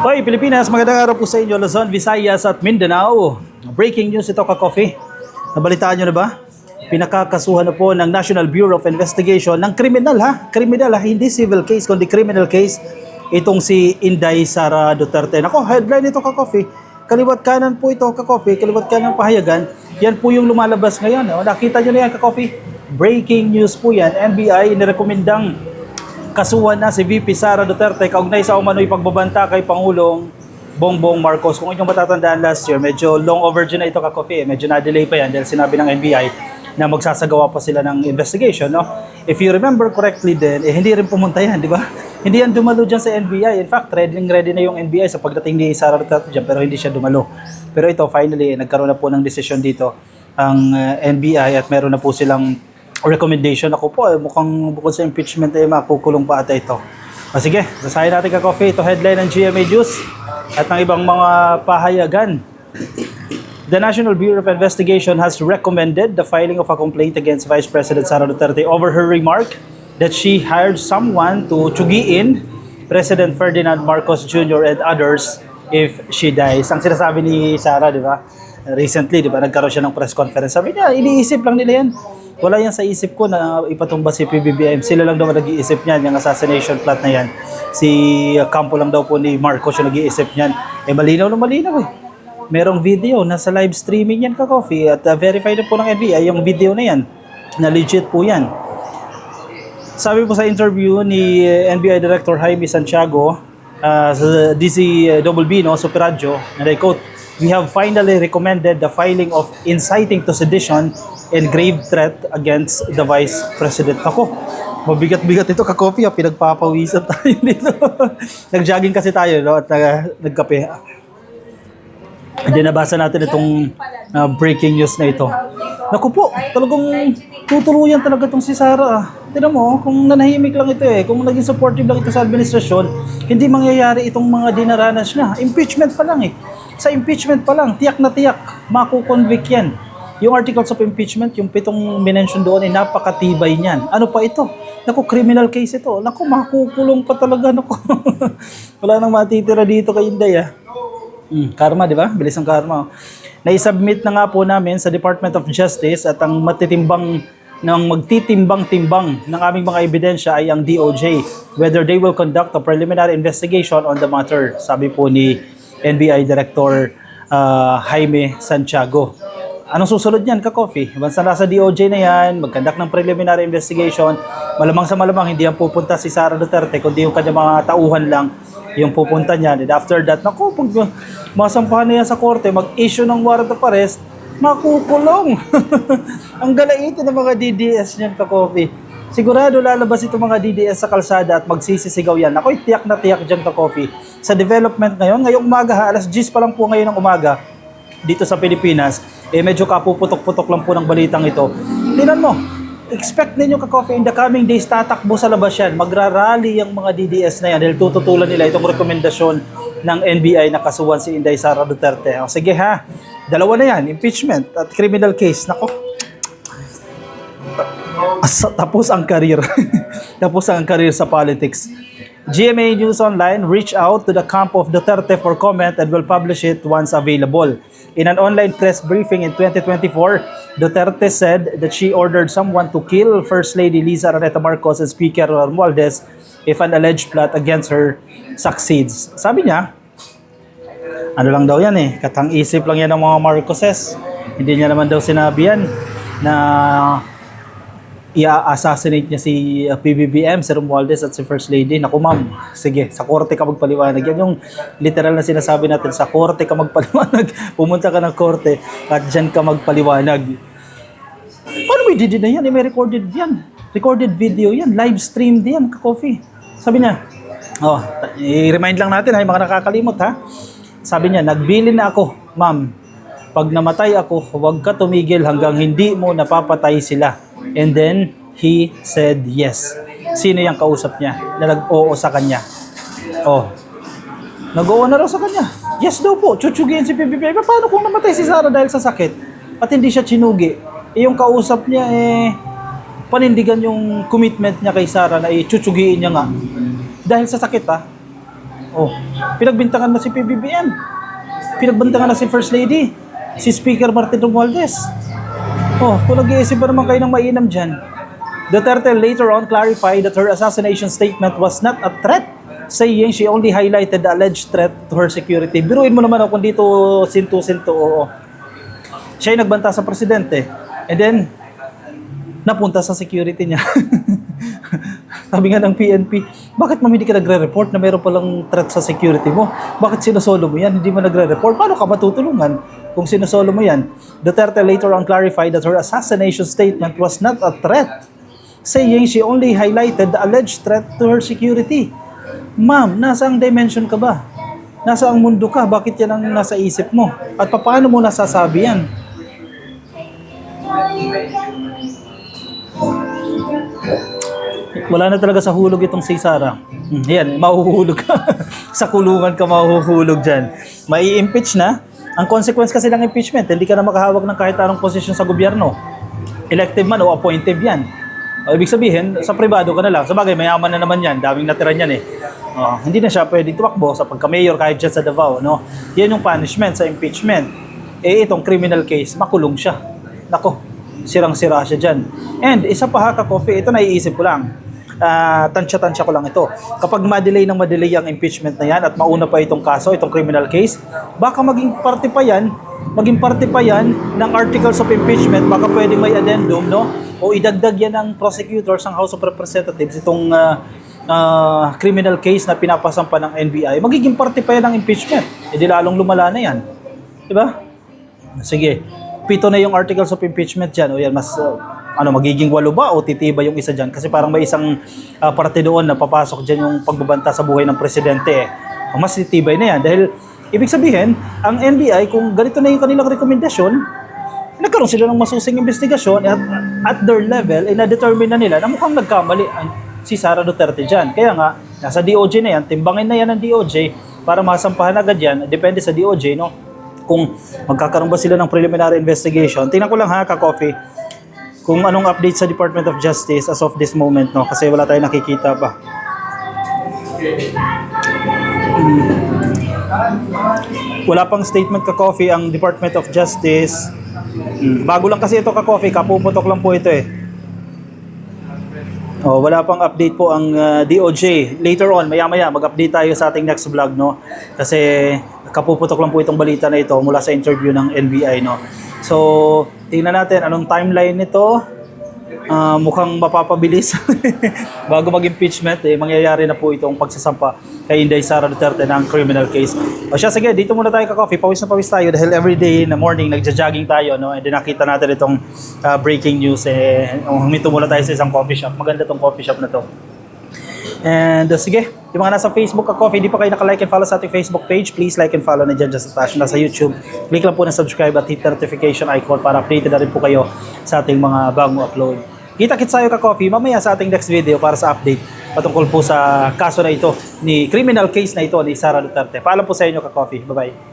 Hoy Pilipinas, magandang araw po sa inyo, Luzon, Visayas at Mindanao. Breaking news ito ka-coffee. Nabalitaan nyo na ba? Pinakakasuhan na po ng National Bureau of Investigation ng kriminal ha, hindi civil case kundi criminal case itong si Inday Sara Duterte. Nako, headline ito ka-coffee. Kaliwat kanan po ito ka-coffee, kaliwat kanan pahayagan. Yan po yung lumalabas ngayon. Nakita nyo na yan ka-coffee. Breaking news po yan. NBI inirekomendang kasuhan na si VP Sara Duterte kaugnay sa umano'y pagbabanta kay Pangulong Bongbong Marcos. Kung inyong matatandaan last year, medyo long overdue na ito ka-coffee. Medyo na-delay pa yan dahil sinabi ng NBI na magsasagawa pa sila ng investigation. No? If you remember correctly din, hindi rin pumunta yan, di ba? Hindi yan dumalo dyan sa NBI. In fact, ready na yung NBI sa pagdating ni Sara Duterte dyan, pero hindi siya dumalo. Pero ito, finally, nagkaroon na po ng desisyon dito ang NBI at meron na po silang recommendation. Ako po, mukhang bukod sa impeachment ay makukulong pa ata ito. Sige, basahin natin ka-coffee. Ito headline ng GMA News at ng ibang mga pahayagan. The National Bureau of Investigation has recommended the filing of a complaint against Vice President Sara Duterte over her remark that she hired someone to tsugiin President Ferdinand Marcos Jr. and others if she dies. Ang sinasabi ni Sara, di ba? Recently, di ba, nagkaroon siya ng press conference. Sabi niya, iniisip lang nila yan. Wala yan sa isip ko na ipatumba si PBBM. Sila lang daw nag-iisip niyan, yung assassination plot na yan. Si kampo lang daw po ni Marcos yung nag-iisip niyan. Malinaw na malinaw eh. Merong video, nasa live streaming yan ka-coffee at verified na po ng NBI yung video na yan. Na legit po yan. Sabi po sa interview ni NBI Director Jaime Santiago sa DCBB, no, Super Radio, and I quote, "We have finally recommended the filing of inciting to sedition and grave threat against the Vice President." Ako, mabigat-bigat ito ka-coffee, pinagpapawisan tayo dito. Nag-jogging kasi tayo, no, at nagkape. Hindi nabasa natin itong breaking news na ito. Naku po, talagang tutuluyan talaga itong si Sara. Tignan mo, kung nanahimik lang ito kung naging supportive lang ito sa administrasyon, hindi mangyayari itong mga dinaranas niya. Impeachment pa lang Sa impeachment pa lang, tiyak na tiyak, makukonvict yan. Yung articles of impeachment, yung 7 minention doon ay napakatibay niyan. Ano pa ito? Naku, criminal case ito. Naku, makukulong pa talaga. Naku. Wala nang matitira dito kay Inday karma, di ba? Bilis ang karma. Naisubmit na nga po namin sa Department of Justice at ang magtitimbang-timbang ng aming mga ebidensya ay ang DOJ, whether they will conduct a preliminary investigation on the matter, sabi po ni NBI Director Jaime Santiago. Anong susunod niyan ka-coffee? Once na nasa DOJ na yan, mag-conduct ng preliminary investigation, malamang sa malamang hindi yan pupunta si Sara Duterte, kundi yung kanyang mga tauhan lang yung pupunta niyan. And after that, naku, pag masampahan na yan sa korte, mag-issue ng warrant of arrest, makukulong. Ang galaitin ng mga DDS niyan ka-coffee. Sigurado lalabas itong mga DDS sa kalsada at magsisisigaw yan. Ako, tiyak na tiyak dyan ka-coffee. Sa development ngayong umaga alas 10 pa lang po ngayon ng umaga, dito sa Pilipinas, medyo kapuputok-putok lang po ng balitang ito. Tingnan mo, expect ninyo ka-coffee in the coming days, tatakbo sa labas yan. Magrarally yung mga DDS na yan dahil tututulan nila itong rekomendasyon ng NBI na kasuhan si Inday Sara Duterte. Sige ha, dalawa na yan, impeachment at criminal case. Nako, tapos ang career. Tapos ang career sa politics. GMA News Online reached out to the camp of Duterte for comment and will publish it once available. In an online press briefing in 2024, Duterte said that she ordered someone to kill First Lady Liza Araneta Marcos and Speaker Romualdez if an alleged plot against her succeeds. Sabi niya, ano lang daw yan katang-isip lang yan ng mga Marcoses. Hindi niya naman daw sinabi yan na i-assassinate niya si PBBM, si Romualdez at si First Lady. Naku ma'am, sige, sa korte ka magpaliwanag. Yan yung literal na sinasabi natin, sa korte ka magpaliwanag. Pumunta ka ng korte at dyan ka magpaliwanag. Paano may didi na yan? May recorded yan. Recorded video yan. Live stream din yan, ka-coffee. Sabi niya, i-remind lang natin mga nakakalimot Sabi niya, nagbilin na ako, ma'am. Pag namatay ako, huwag ka tumigil hanggang hindi mo napapatay sila. And then, he said yes. Sino yung kausap niya na nag-oo sa kanya? Nag-oo na raw sa kanya. Yes daw po, chuchugiin si PBBM. Paano kung namatay si Sara dahil sa sakit? At hindi siya chinugi? Yung kausap niya panindigan yung commitment niya kay Sara na chuchugiin niya nga. Dahil sa sakit ha. Oh, pinagbintangan na si PBBM. Pinagbintangan na si First Lady. Si Speaker Martin Romualdez. Oh, kung nag-iisip pa naman kayo ng mainam dyan. Duterte later on clarified that her assassination statement was not a threat, saying she only highlighted the alleged threat to her security. Biruin mo naman kung dito sinto-sinto, oo. Siya yung nagbanta sa presidente. And then, napunta sa security niya. Sabi nga ng PNP, bakit ma'am hindi ka nagre-report na mayroon palang threat sa security mo? Bakit sinusolo mo yan? Hindi mo nagre-report? Paano ka matutulungan kung sinusolo mo yan? Duterte later on clarified that her assassination statement was not a threat, saying she only highlighted the alleged threat to her security. Ma'am, nasa ang dimension ka ba? Nasa ang mundo ka? Bakit yan ang nasa isip mo? At paano mo nasasabi yan? Wala na talaga sa hulog itong si Sara. Yan, mahuhulog ka. Sa kulungan ka mahuhulog dyan. Mai-impeach na. Ang consequence kasi ng impeachment, hindi ka na makahawak ng kahit anong posisyon sa gobyerno. Elective man o appointive yan. O, ibig sabihin, sa pribado ka na lang. Sabagay, mayaman na naman yan. Daming natira niyan eh. Hindi na siya pwedeng tumakbo sa pagka-mayor kahit dyan sa Davao. No? Yan yung punishment sa impeachment. Eh, itong criminal case, makulong siya. Nako, sirang-sira siya dyan. And isa pa ha, ka-coffee, ito naiisip ko lang. Tansya-tansya ko lang ito. Kapag ma-delay ang impeachment na yan at mauna pa itong kaso, itong criminal case, baka maging parte pa yan ng articles of impeachment, baka pwedeng may addendum, no? O idagdag yan ng prosecutors ng House of Representatives itong criminal case na pinapasampa ng NBI. Magiging parte pa yan ng impeachment. E di lalong lumala na yan. Diba? Sige. 7 na yung articles of impeachment dyan. O yan, mas magiging 8 ba o titiba yung isa dyan? Kasi parang may isang parte doon na papasok dyan yung pagbabanta sa buhay ng presidente. Mas titibay na yan. Dahil, ibig sabihin, ang NBI, kung ganito na yung kanilang rekomendasyon, nagkaroon sila ng masusing investigasyon at their level, na-determine na nila na mukhang nagkamali si Sara Duterte dyan. Kaya nga, nasa DOJ na yan, timbangin na yan ng DOJ para masampahan agad yan. Depende sa DOJ, no? Kung magkakaroon ba sila ng preliminary investigation. Tingnan ko lang ha, ka-coffee, kung anong update sa Department of Justice as of this moment, no? Kasi wala tayong nakikita pa. Wala pang statement ka-coffee ang Department of Justice. Bago lang kasi ito ka-coffee, kapuputok lang po ito eh. Wala pang update po ang DOJ. Later on, maya-maya, mag-update tayo sa ating next vlog, no? Kasi kapuputok lang po itong balita na ito mula sa interview ng NBI, no? So, tingnan natin anong timeline nito. Mukhang mapapabilis. Bago mag-impeachment, mangyayari na po itong pagsasampa kay Inday Sara Duterte ng criminal case. O siya, sige, dito muna tayo ka-coffee. Pawis na pawis tayo dahil everyday in the morning nagja-jogging tayo, no? And then nakita natin itong breaking news. Huminto muna tayo sa isang coffee shop. Maganda tong coffee shop na to. And sige, yung mga nasa Facebook ka-coffee, hindi pa kayo naka-like and follow sa ating Facebook page, please like and follow na dyan sa taas. Nasa YouTube, click lang po na subscribe at hit the notification icon para updated na rin po kayo sa ating mga bagong upload. Kita-kits tayo ka-coffee mamaya sa ating next video para sa update patungkol po sa kaso na ito, criminal case na ito ni Sara Duterte. Paalam po sa inyo ka-coffee. Bye-bye.